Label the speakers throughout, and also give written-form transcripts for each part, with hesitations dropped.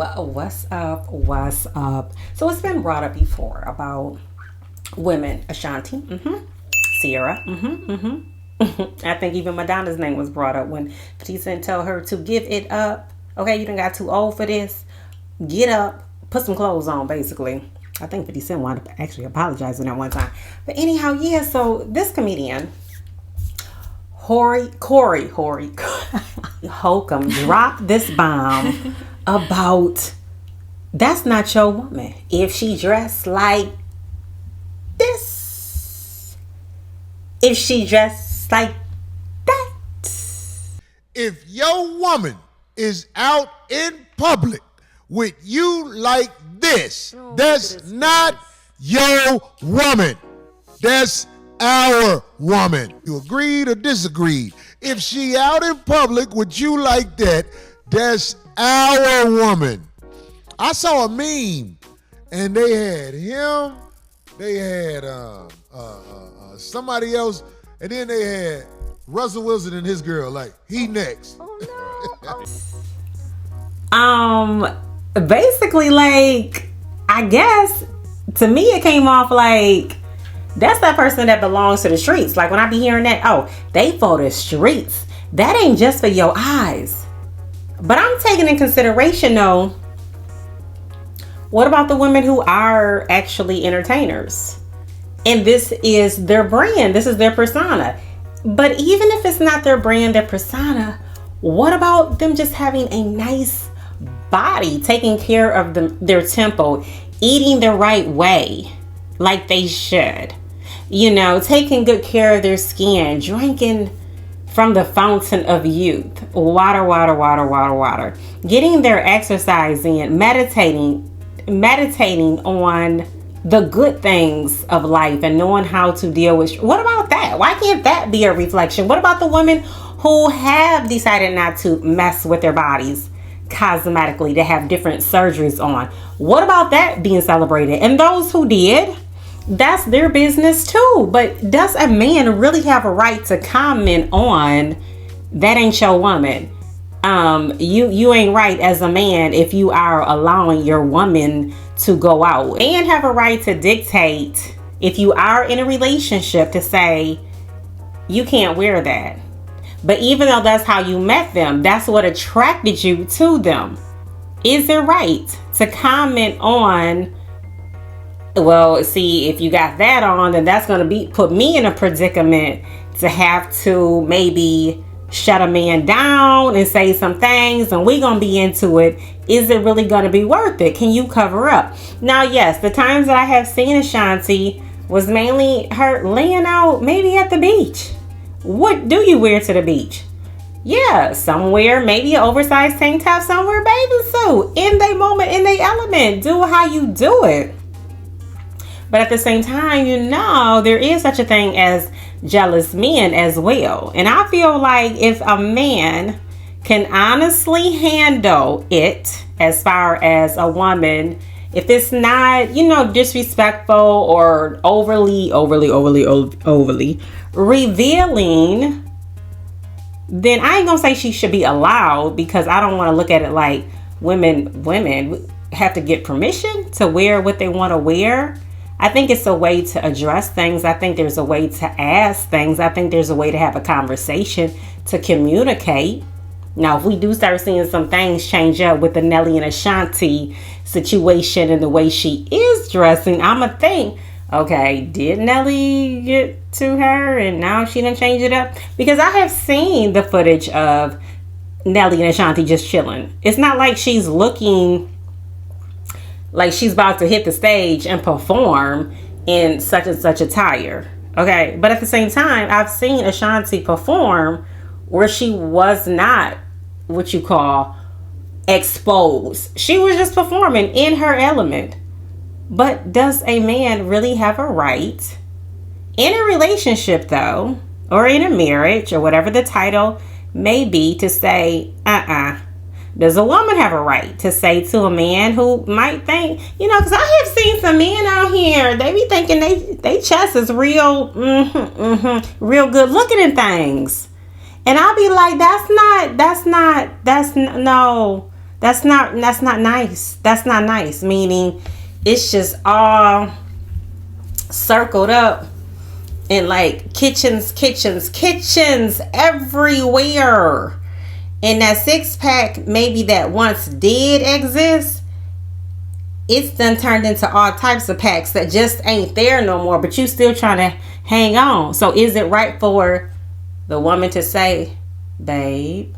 Speaker 1: What's up? What's up? So it's been brought up before about women. Ashanti, Sierra, I think even Madonna's name was brought up when 50 Cent told her to give it up. Okay, you done got too old for this. Get up, put some clothes on, basically. I think 50 Cent wound up actually apologizing at one time. But anyhow, yeah, so this comedian, Corey Holcomb dropped this bomb about that's not your woman. If she dressed like this, if she dressed like that.
Speaker 2: If your woman is out in public with you like this, that's not your woman. That's our woman. You agreed or disagreed? If she out in public with you like that, that's our woman. I saw a meme and they had him, they had somebody else, and then they had Russell Wilson and his girl, like, he next.
Speaker 1: Basically, like, I guess to me it came off like that's that person that belongs to the streets. Like when I be hearing that, oh, they for the streets. That ain't just for your eyes. But I'm taking in consideration though, what about the women who are actually entertainers? And this is their brand. This is their persona. But even if it's not their brand, their persona, what about them just having a nice body, taking care of their temple, eating the right way, like they should, taking good care of their skin, drinking from the fountain of youth, water, getting their exercise in, meditating on the good things of life and knowing how to deal with. What about that? Why can't that be a reflection? What about the women who have decided not to mess with their bodies cosmetically, to have different surgeries on? What about that being celebrated? And those who did, that's their business too. But does a man really have a right to comment on that ain't your woman? You ain't right as a man if you are allowing your woman to go out. And have a right to dictate, if you are in a relationship, to say you can't wear that. But even though that's how you met them, that's what attracted you to them. Is it right to comment on, well, see, if you got that on, then that's going to put me in a predicament to have to maybe shut a man down and say some things, and we're going to be into it. Is it really going to be worth it? Can you cover up? Now, yes, the times that I have seen Ashanti was mainly her laying out maybe at the beach. What do you wear to the beach? Yeah, somewhere, maybe an oversized tank top, somewhere bathing suit. In their moment, in their element. Do how you do it. But at the same time, there is such a thing as jealous men as well. And I feel like if a man can honestly handle it, as far as a woman, if it's not, disrespectful or overly revealing, then I ain't gonna say she should be allowed, because I don't want to look at it like women have to get permission to wear what they want to wear. I think it's a way to address things. I think there's a way to ask things. I think there's a way to have a conversation, to communicate. Now, if we do start seeing some things change up with the Nelly and Ashanti situation and the way she is dressing, I'm going to think, okay, did Nelly get to her and now she done change it up? Because I have seen the footage of Nelly and Ashanti just chilling. It's not like she's looking like she's about to hit the stage and perform in such and such attire. Okay, but at the same time, I've seen Ashanti perform where she was not what you call exposed. She was just performing in her element. But does a man really have a right in a relationship though, or in a marriage, or whatever the title may be, to say, does a woman have a right to say to a man who might think, because I have seen some men out here, they be thinking they chest is real, real good looking and things. And I'll be like, no, That's not nice. That's not nice. Meaning it's just all circled up and like kitchens everywhere. And that six pack maybe that once did exist, it's done turned into all types of packs that just ain't there no more, but you still trying to hang on. So is it right for the woman to say, babe,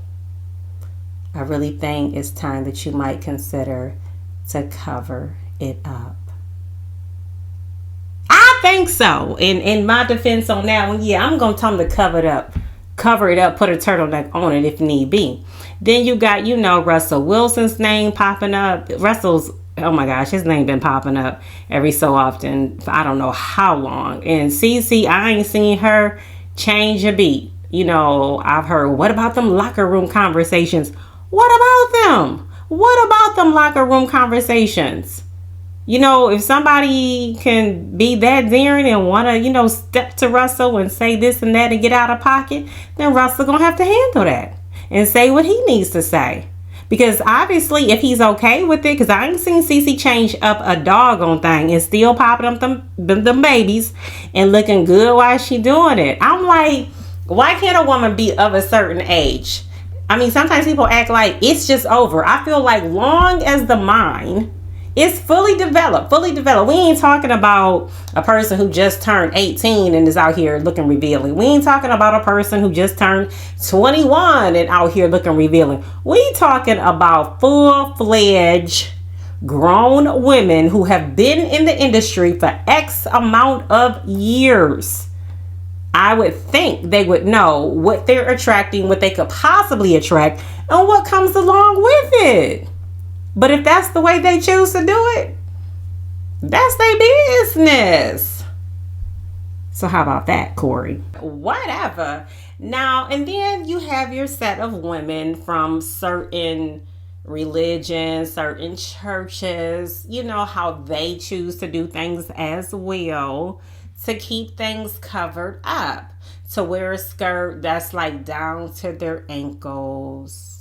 Speaker 1: I really think it's time that you might consider to cover it up? I think so. In my defense on that one, yeah, I'm going to tell them to cover it up, put a turtleneck on it if need be. Then you got, Russell Wilson's name popping up. Russell's, oh my gosh, his name been popping up every so often for I don't know how long. And Cece, I ain't seen her change a beat. I've heard, what about them locker room conversations? What about them? What about them locker room conversations? If somebody can be that daring and want to, step to Russell and say this and that and get out of pocket, then Russell going to have to handle that and say what he needs to say. Because obviously, if he's okay with it, because I ain't seen Cece change up a doggone thing and still popping up them babies and looking good while she doing it. I'm like, why can't a woman be of a certain age? I mean, sometimes people act like it's just over. I feel like long as the mind is fully developed. We ain't talking about a person who just turned 18 and is out here looking revealing. We ain't talking about a person who just turned 21 and out here looking revealing. We talking about full-fledged grown women who have been in the industry for X amount of years. I would think they would know what they're attracting, what they could possibly attract, and what comes along with it. But if that's the way they choose to do it, that's their business. So how about that, Corey? Whatever. Now, and then you have your set of women from certain religions, certain churches, how they choose to do things as well to keep things covered up. To wear a skirt that's like down to their ankles.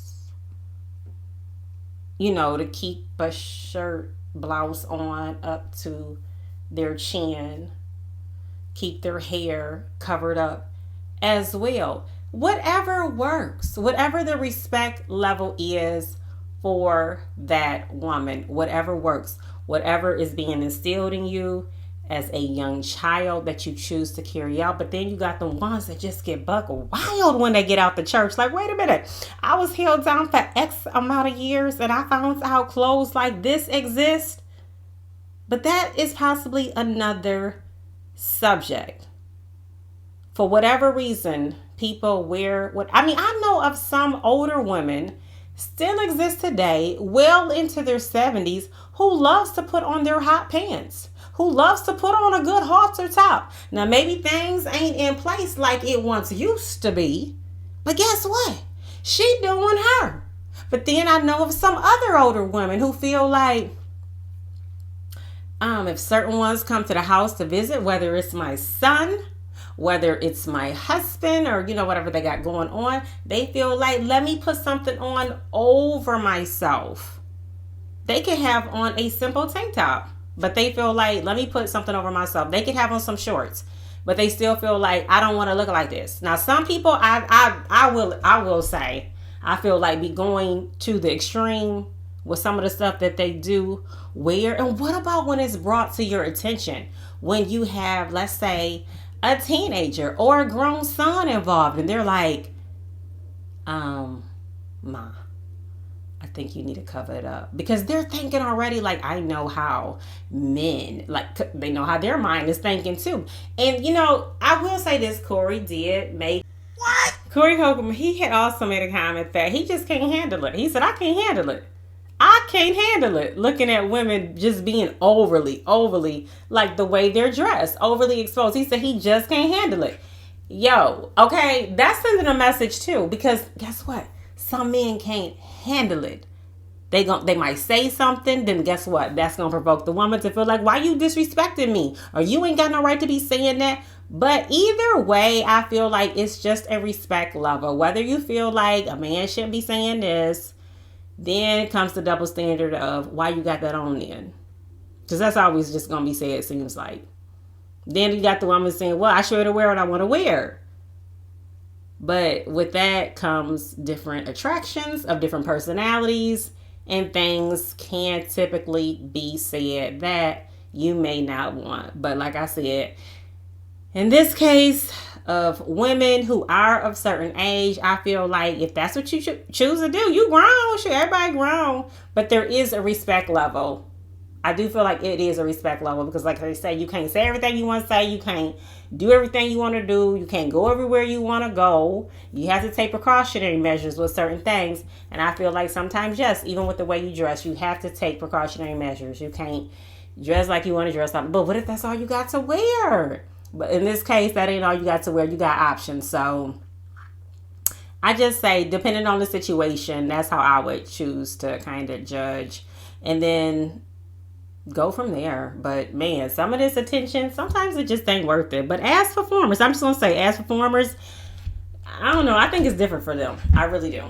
Speaker 1: To keep a shirt, blouse on up to their chin. Keep their hair covered up as well. Whatever works, whatever the respect level is for that woman, whatever works, whatever is being instilled in you as a young child that you choose to carry out. But then you got the ones that just get buck wild when they get out the church. Like, wait a minute, I was held down for X amount of years and I found out clothes like this exist. But that is possibly another subject. For whatever reason, people wear what I know of some older women still exist today, well into their 70s, who loves to put on their hot pants, who loves to put on a good halter top. Now, maybe things ain't in place like it once used to be, but guess what? She doing her. But then I know of some other older women who feel like, if certain ones come to the house to visit, whether it's my son, whether it's my husband, or whatever they got going on, they feel like, let me put something on over myself. They can have on a simple tank top, but they feel like, let me put something over myself. They could have on some shorts, but they still feel like, I don't want to look like this. Now, some people, I will say, I feel like be going to the extreme with some of the stuff that they do wear. And what about when it's brought to your attention? When you have, let's say, a teenager or a grown son involved, and they're like, Ma, I think you need to cover it up. Because they're thinking already, like, I know how men, like, they know how their mind is thinking too. And, I will say this, Corey did make, what? Corey Holcomb, he had also made a comment that he just can't handle it. He said, I can't handle it. I can't handle it. Looking at women just being overly, like the way they're dressed, overly exposed. He said he just can't handle it. Yo, okay, that's sending a message too, because guess what? Some men can't handle it. They might say something, then guess what? That's going to provoke the woman to feel like, why you disrespecting me? Or you ain't got no right to be saying that. But either way, I feel like it's just a respect level. Whether you feel like a man shouldn't be saying this, Then comes the double standard of why you got that on then. Because that's always just going to be said, it seems like. Then you got the woman saying, well, I sure to wear what I want to wear. But with that comes different attractions of different personalities, and things can typically be said that you may not want. But like I said, in this case of women who are of certain age, I feel like if that's what you choose to do, you grown. Sure, everybody grown. But there is a respect level. I do feel like it is a respect level because like they say, you can't say everything you want to say. You can't do everything you want to do. You can't go everywhere you want to go. You have to take precautionary measures with certain things. And I feel like sometimes, yes, even with the way you dress, you have to take precautionary measures. You can't dress like you want to dress up. But what if that's all you got to wear? But in this case, that ain't all you got to wear. You got options. So I just say, depending on the situation, that's how I would choose to kind of judge. And then go from there. But man, some of this attention, sometimes it just ain't worth it. But as performers, I'm just going to say, as performers, I don't know. I think it's different for them. I really do.